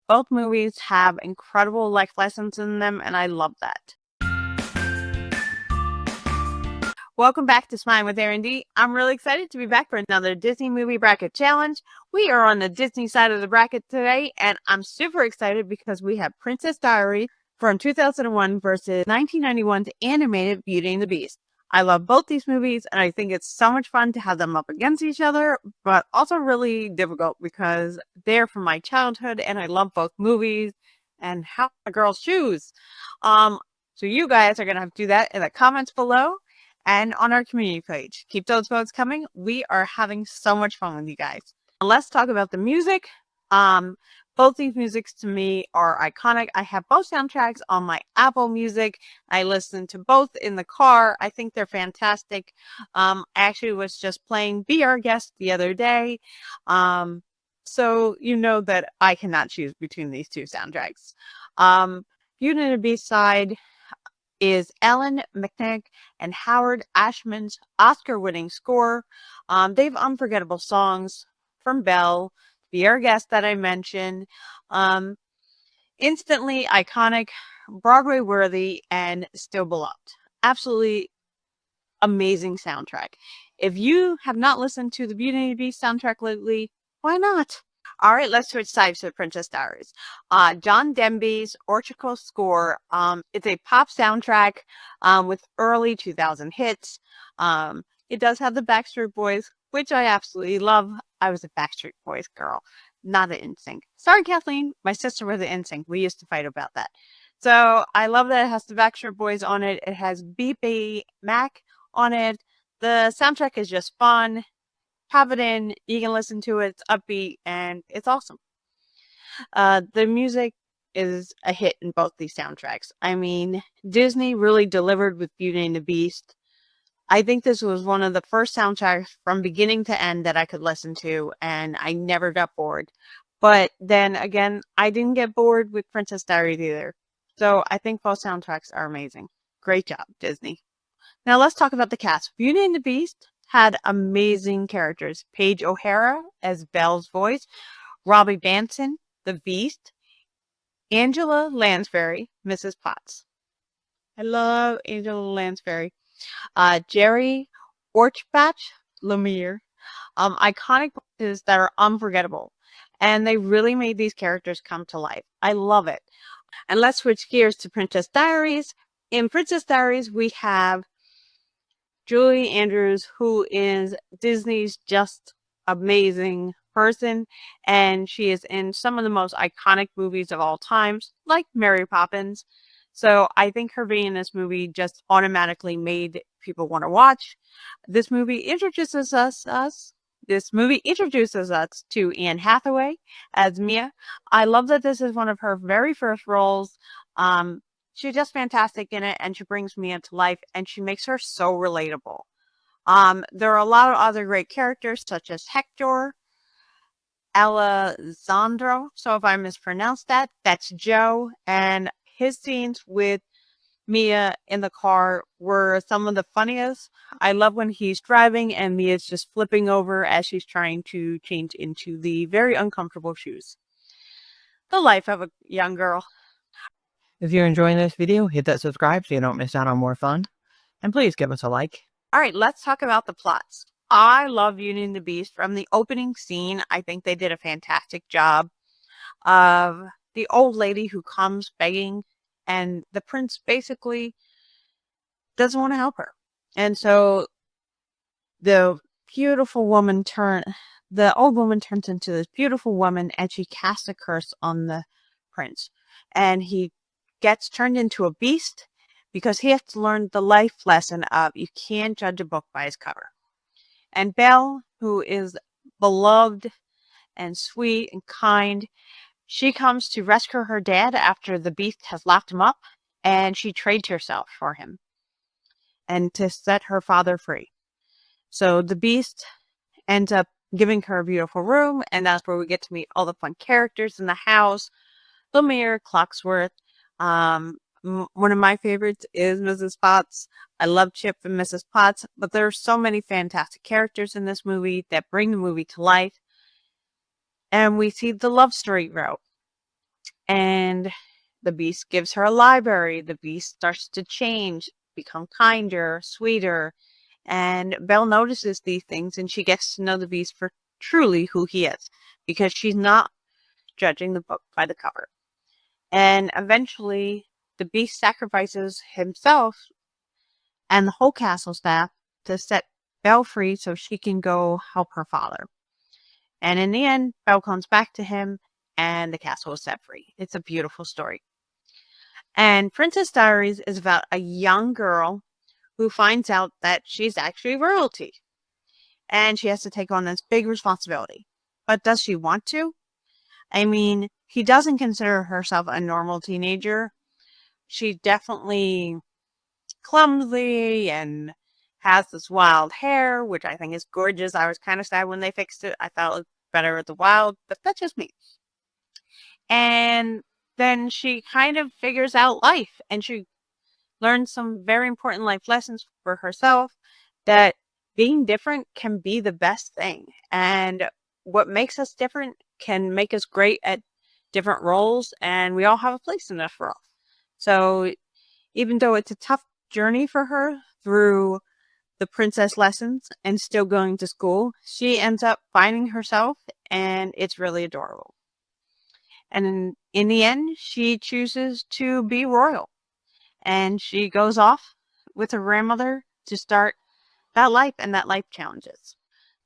Both movies have incredible life lessons in them, and I love that. Welcome back to Smile with Erin D. I'm really excited to be back for another Disney Movie Bracket Challenge. We are on the Disney side of the bracket today, and I'm super excited because we have Princess Diaries from 2001 versus 1991's animated Beauty and the Beast. I love both these movies, and I think it's so much fun to have them up against each other, but also really difficult because they're from my childhood, and I love both movies and how a girls choose. So you guys are going to have to do that in the comments below and on our community page. Keep those votes coming. We are having so much fun with you guys. Let's talk about the music. Both these musics to me are iconic. I have both soundtracks on my Apple Music. I listen to both in the car. I think they're fantastic. I actually was just playing Be Our Guest the other day. So you know that I cannot choose between these two soundtracks. Beauty and the Beast side is Ellen McNick and Howard Ashman's Oscar-winning score. They have unforgettable songs from Belle, Be Our Guest that I mentioned, instantly iconic, Broadway-worthy, and still beloved. Absolutely amazing soundtrack. If you have not listened to the Beauty and the Beast soundtrack lately, why not? All right, let's switch sides to Princess Diaries. John Denby's orchestral score. It's a pop soundtrack with early 2000 hits. It does have the Backstreet Boys, which I absolutely love. I was a Backstreet Boys girl, not an NSYNC. Sorry, Kathleen. My sister was an NSYNC. We used to fight about that. So I love that it has the Backstreet Boys on it. It has B.B. Mac on it. The soundtrack is just fun. Have it in, you can listen to it, it's upbeat, and it's awesome. The music is a hit in both these soundtracks. I mean, Disney really delivered with Beauty and the Beast. I think this was one of the first soundtracks from beginning to end that I could listen to, and I never got bored. But then again, I didn't get bored with Princess Diaries either. So I think both soundtracks are amazing. Great job, Disney. Now let's talk about the cast. Beauty and the Beast had amazing characters. Paige O'Hara as Belle's voice, Robbie Banson, the Beast, Angela Lansbury, Mrs. Potts. I love Angela Lansbury. Jerry Orchbach, Lemire. Iconic voices that are unforgettable. And they really made these characters come to life. I love it. And let's switch gears to Princess Diaries. In Princess Diaries, we have Julie Andrews, who is Disney's just amazing person, and she is in some of the most iconic movies of all times, like Mary Poppins. So I think her being in this movie just automatically made people want to watch. This movie introduces us to Anne Hathaway as Mia. I love that this is one of her very first roles. She's just fantastic in it, and she brings Mia to life, and she makes her so relatable. There are a lot of other great characters, such as Hector, Alessandro. So if I mispronounced that, that's Joe, and his scenes with Mia in the car were some of the funniest. I love when he's driving and Mia's just flipping over as she's trying to change into the very uncomfortable shoes. The life of a young girl. If you're enjoying this video, hit that subscribe so you don't miss out on more fun. And please give us a like. All right, let's talk about the plots. I love Beauty and the Beast. From the opening scene, I think they did a fantastic job of the old lady who comes begging, and the prince basically doesn't want to help her. And so the old woman turns into this beautiful woman, and she casts a curse on the prince. And he gets turned into a beast because he has to learn the life lesson of you can't judge a book by its cover. And Belle, who is beloved and sweet and kind, she comes to rescue her dad after the beast has locked him up, and she trades herself for him and to set her father free. So the beast ends up giving her a beautiful room, and that's where we get to meet all the fun characters in the house. Lemire, Clocksworth. One of my favorites is Mrs. Potts. I love Chip and Mrs. Potts, but there are so many fantastic characters in this movie that bring the movie to life. And we see the love story route. And the Beast gives her a library. The Beast starts to change, become kinder, sweeter. And Belle notices these things and she gets to know the Beast for truly who he is because she's not judging the book by the cover. And eventually, the Beast sacrifices himself and the whole castle staff to set Belle free so she can go help her father. And in the end, Belle comes back to him and the castle is set free. It's a beautiful story. And Princess Diaries is about a young girl who finds out that she's actually royalty. And she has to take on this big responsibility. But does she want to? I mean, she doesn't consider herself a normal teenager. She's definitely clumsy and has this wild hair, which I think is gorgeous. I was kind of sad when they fixed it. I thought it looked better with the wild, but that's just me. And then she kind of figures out life and she learns some very important life lessons for herself that being different can be the best thing. And what makes us different can make us great at different roles, and we all have a place in this role. So even though it's a tough journey for her through the princess lessons and still going to school, she ends up finding herself, and it's really adorable. And in the end, she chooses to be royal, and she goes off with her grandmother to start that life and that life challenges.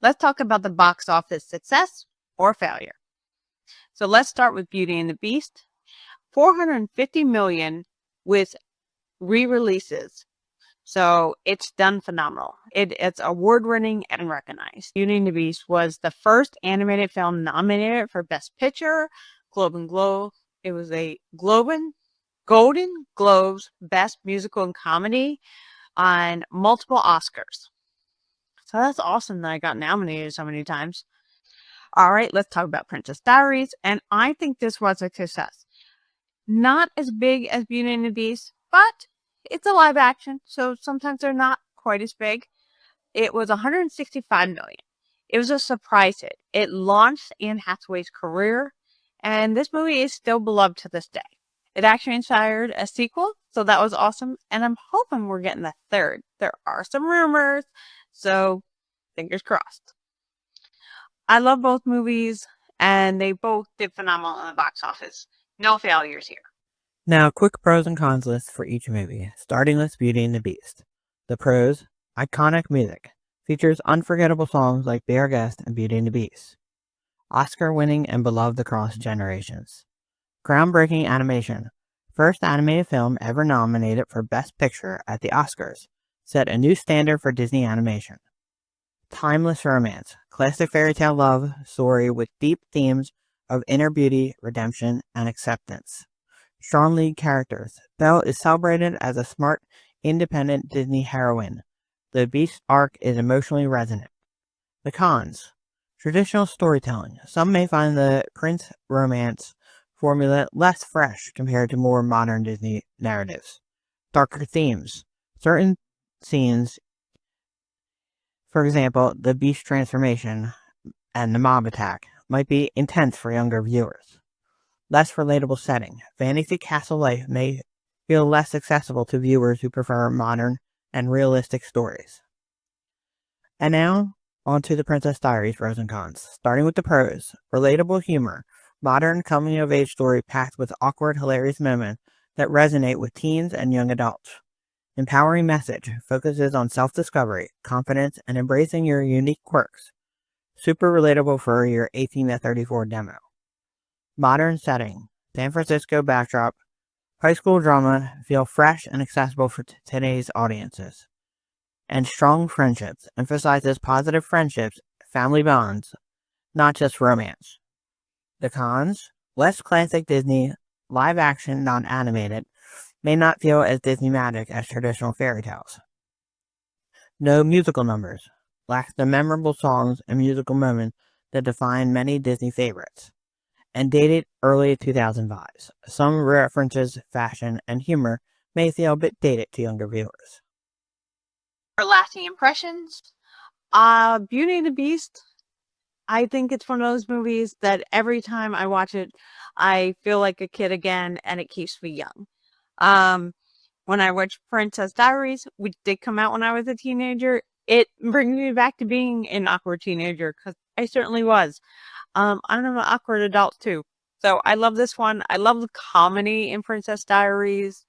Let's talk about the box office success or failure. So let's start with Beauty and the Beast. 450 million with re-releases. So it's done phenomenal. It's award-winning and recognized. Beauty and the Beast was the first animated film nominated for Best Picture, Golden Globe. It was a Golden Globes Best Musical and Comedy on multiple Oscars. So that's awesome that I got nominated so many times. All right, let's talk about Princess Diaries. And I think this was a success. Not as big as Beauty and the Beast, but it's a live action, so sometimes they're not quite as big. It was 165 million. It was a surprise hit. It launched Anne Hathaway's career, and this movie is still beloved to this day. It actually inspired a sequel, so that was awesome, and I'm hoping we're getting a third. There are some rumors, so fingers crossed. I love both movies, and they both did phenomenal in the box office. No failures here. Now, quick pros and cons list for each movie, starting with Beauty and the Beast. The pros: iconic music, features unforgettable songs like Be Our Guest and Beauty and the Beast. Oscar-winning and beloved across generations. Groundbreaking animation, first animated film ever nominated for Best Picture at the Oscars, set a new standard for Disney animation. Timeless romance, classic fairy tale love story with deep themes of inner beauty, redemption, and acceptance. Strong lead characters. Belle is celebrated as a smart, independent Disney heroine. The Beast arc is emotionally resonant. The cons. Traditional storytelling. Some may find the Prince romance formula less fresh compared to more modern Disney narratives. Darker themes. Certain scenes, for example, the Beast transformation and the mob attack, might be intense for younger viewers. Less relatable setting. Fantasy castle life may feel less accessible to viewers who prefer modern and realistic stories. And now, on to the Princess Diaries pros and cons. Starting with the pros. Relatable humor. Modern coming-of-age story packed with awkward, hilarious moments that resonate with teens and young adults. Empowering message. Focuses on self-discovery, confidence, and embracing your unique quirks. Super relatable for your 18 to 34 demo. Modern setting. San Francisco backdrop. High school drama feel fresh and accessible for today's audiences. And strong friendships. Emphasizes positive friendships, family bonds, not just romance. The cons. Less classic Disney, live action, non-animated, may not feel as Disney magic as traditional fairy tales. No musical numbers. Lacks the memorable songs and musical moments that define many Disney favorites. And dated early 2005s. Some references, fashion, and humor may feel a bit dated to younger viewers. For lasting impressions, Beauty and the Beast, I think it's one of those movies that every time I watch it, I feel like a kid again, and it keeps me young. Um, when I watched Princess Diaries, which did come out when I was a teenager, it brings me back to being an awkward teenager because I certainly was. I'm an awkward adult too. So I love this one. I love the comedy in Princess Diaries.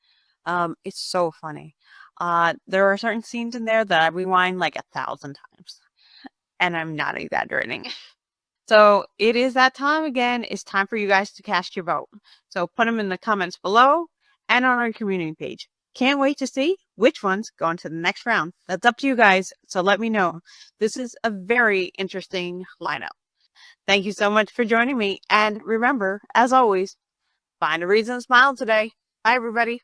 It's so funny. There are certain scenes in there that I rewind like 1,000 times, and I'm not exaggerating. So it is that time again. It's time for you guys to cast your vote. So put them in the comments below and on our community page. Can't wait to see which ones go into the next round. That's up to you guys. So let me know. This is a very interesting lineup. Thank you so much for joining me. And remember, as always, find a reason to smile today. Bye, everybody.